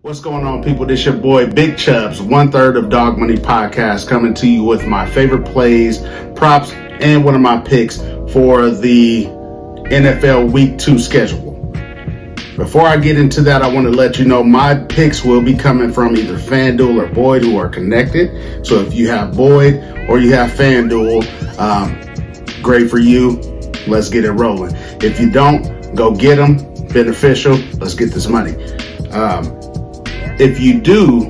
What's going on, people? This your boy Big Chubbs, 1/3 of Dog Money Podcast, coming to you with my favorite plays, props, and one of my picks for the NFL Week 2 schedule. Before I get into that, I want to let you know my picks will be coming from either FanDuel or Boyd, who are connected. So if you have Boyd or you have FanDuel, great for you. Let's get it rolling. If you don't, go get them. Beneficial. Let's get this money. If you do,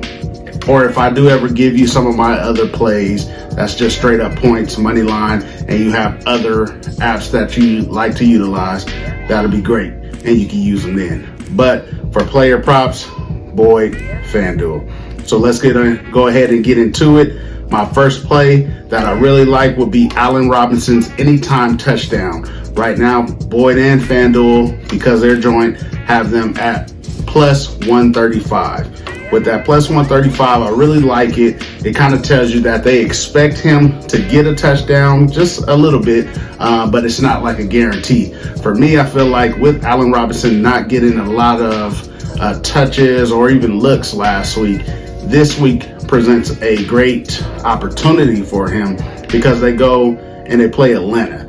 or if I do ever give you some of my other plays, that's just straight up points, money line, and you have other apps that you like to utilize, that'll be great, and you can use them then. But for player props, Boyd, FanDuel. So let's go ahead and get into it. My first play that I really like would be Allen Robinson's anytime touchdown. Right now, Boyd and FanDuel, because they're joint, have them at plus 135. With that plus 135, I really like it. It kind of tells you that they expect him to get a touchdown just a little bit, but it's not like a guarantee. For me, I feel like with Allen Robinson not getting a lot of touches or even looks last week, this week presents a great opportunity for him because they go and they play Atlanta.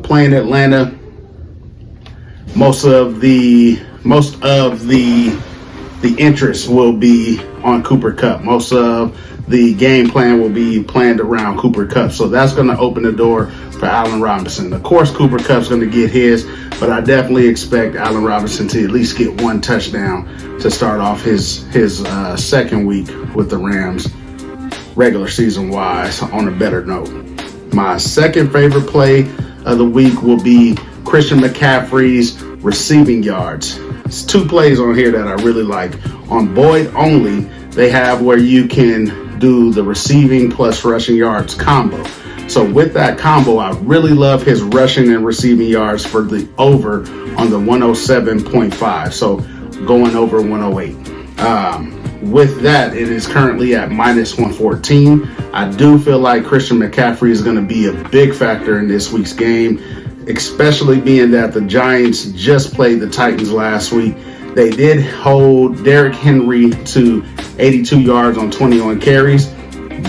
Playing Atlanta, most of the interest will be on Cooper Kupp. Most of the game plan will be planned around Cooper Kupp. So that's going to open the door for Allen Robinson. Of course, Cooper Kupp's going to get his, but I definitely expect Allen Robinson to at least get one touchdown to start off his second week with the Rams, regular season wise, on a better note. My second favorite play of the week will be Christian McCaffrey's receiving yards. It's two plays on here that I really like. On Boyd only, they have where you can do the receiving plus rushing yards combo. So with that combo, I really love his rushing and receiving yards for the over on the 107.5. So going over 108. With that, it is currently at minus 114. I do feel like Christian McCaffrey is going to be a big factor in this week's game, especially being that the Giants just played the Titans last week. They did hold Derrick Henry to 82 yards on 21 carries,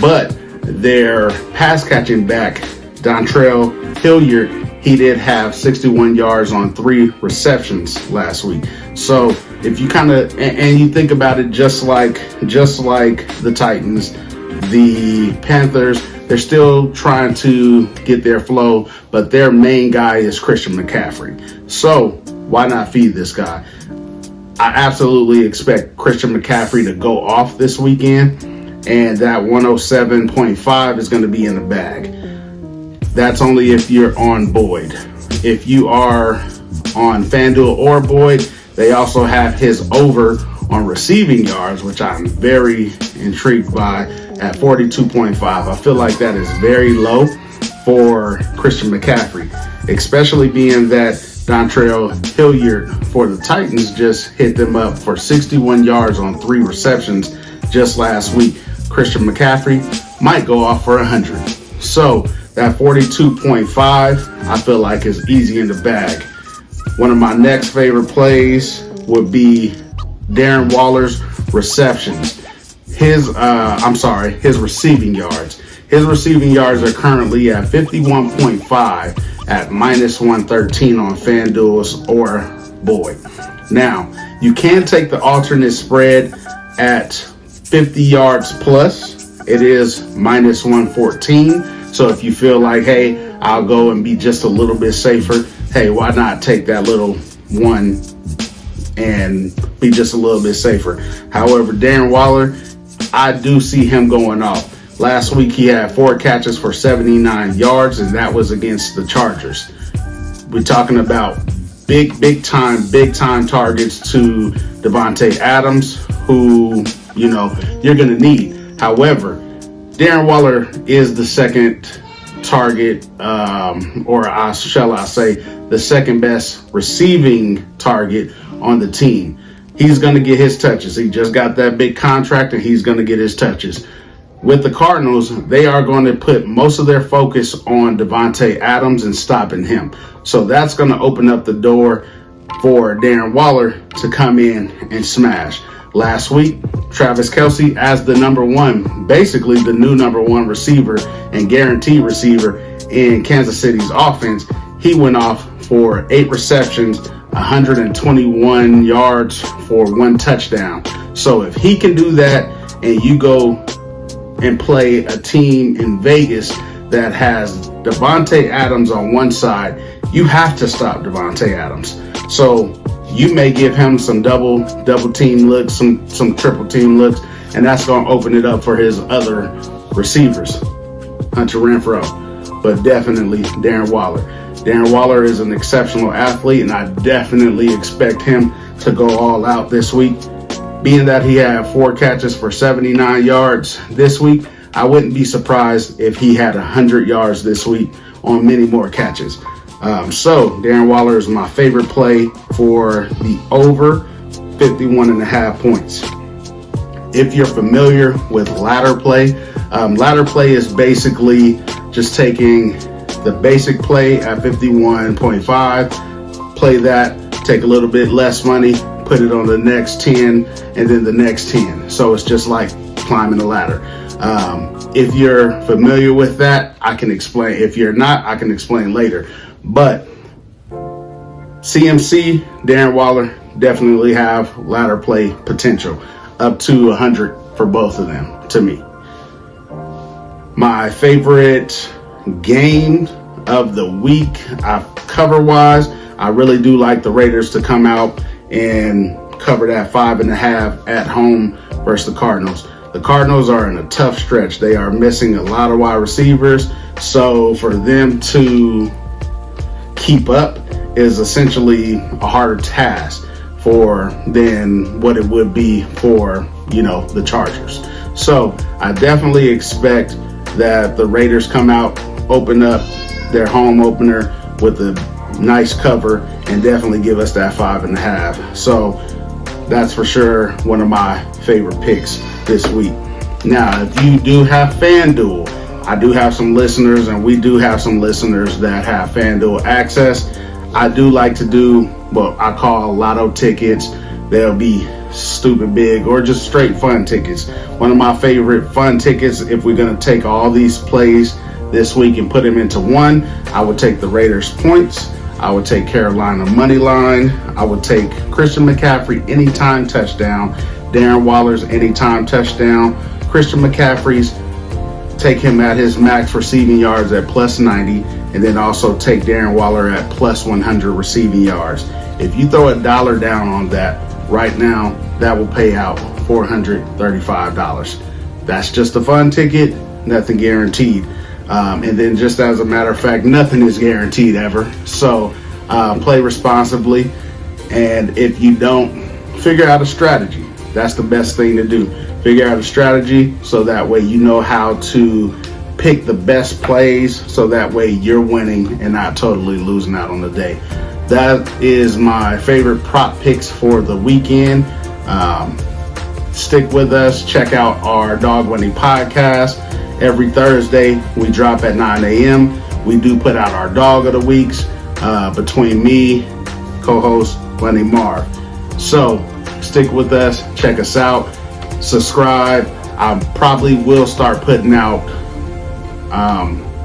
but their pass catching back, Dontrell Hilliard, he did have 61 yards on 3 receptions last week. So if you kind of, and you think about it, just like the Titans, the Panthers, they're still trying to get their flow, but their main guy is Christian McCaffrey. So why not feed this guy? I absolutely expect Christian McCaffrey to go off this weekend, and that 107.5 is going to be in the bag. That's only if you're on Boyd. If you are on FanDuel or Boyd, they also have his over on receiving yards, which I'm very intrigued by, at 42.5. I feel like that is very low for Christian McCaffrey, especially being that Dontrell Hilliard for the Titans just hit them up for 61 yards on 3 receptions just last week. Christian McCaffrey might go off for 100. So that 42.5, I feel like is easy in the bag. One of my next favorite plays would be Darren Waller's receptions. His receiving yards. His receiving yards are currently at 51.5 at minus 113 on FanDuel or Boyd. Now, you can take the alternate spread at 50 yards plus. It is minus 114. So if you feel like, hey, I'll go and be just a little bit safer, hey, why not take that little one and be just a little bit safer? However, Darren Waller, I do see him going off. Last week, he had 4 catches for 79 yards, and that was against the Chargers. We're talking about big time targets to Devontae Adams, who, you're going to need. However, Darren Waller is the second target, shall I say, the second best receiving target on the team. He's going to get his touches. He just got that big contract, and he's going to get his touches. With the Cardinals, they are going to put most of their focus on Devontae Adams and stopping him. So that's going to open up the door for Darren Waller to come in and smash. Last week, Travis Kelce, as the number one, basically the new number one receiver and guaranteed receiver in Kansas City's offense, he went off for 8 receptions, 121 yards for 1 touchdown. So if he can do that and you go and play a team in Vegas that has Devontae Adams on one side, you have to stop Devontae Adams. So you may give him some double team looks, some triple team looks, and that's going to open it up for his other receivers, Hunter Renfrow, but definitely Darren Waller. Darren Waller is an exceptional athlete, and I definitely expect him to go all out this week. Being that he had 4 catches for 79 yards this week, I wouldn't be surprised if he had 100 yards this week on many more catches. So Darren Waller is my favorite play for the over 51.5 points. If you're familiar with ladder play is basically just taking the basic play at 51.5, play that, take a little bit less money, put it on the next 10, and then the next 10. So it's just like climbing a ladder. If you're familiar with that, I can explain. If you're not, I can explain later. But CMC, Darren Waller definitely have ladder play potential, up to 100 for both of them to me. My favorite game of the week, cover-wise, I really do like the Raiders to come out and cover that 5.5 at home versus the Cardinals. The Cardinals are in a tough stretch. They are missing a lot of wide receivers. So for them to keep up is essentially a harder task than what it would be for, the Chargers. So I definitely expect that the Raiders come out, open up their home opener with a nice cover, and definitely give us that 5.5. So that's for sure one of my favorite picks this week. Now, if you do have FanDuel, I do have some listeners, and we do have some listeners that have FanDuel access. I do like to do what I call lotto tickets. They'll be stupid big or just straight fun tickets. One of my favorite fun tickets, if we're going to take all these plays this week and put them into one, I would take the Raiders points. I would take Carolina money line. I would take Christian McCaffrey anytime touchdown, Darren Waller's anytime touchdown, Christian McCaffrey's, take him at his max receiving yards at plus 90, and then also take Darren Waller at plus 100 receiving yards. If you throw $1 down on that right now, that will pay out $435. That's just a fun ticket, nothing guaranteed. And then just as a matter of fact, nothing is guaranteed ever. So play responsibly. And if you don't, figure out a strategy. That's the best thing to do. Figure out a strategy so that way you know how to pick the best plays, so that way you're winning and not totally losing out on the day. That is my favorite prop picks for the weekend. Stick with us. Check out our Dog Winning podcast. Every Thursday, we drop at 9 a.m. We do put out our Dog of the Weeks between me, co-host Lenny Marv. So stick with us. Check us out. Subscribe. I probably will start putting out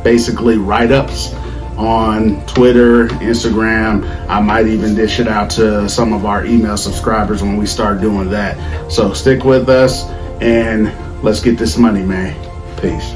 basically write-ups on Twitter, Instagram. I might even dish it out to some of our email subscribers when we start doing that. So stick with us and let's get this money, man. Peace.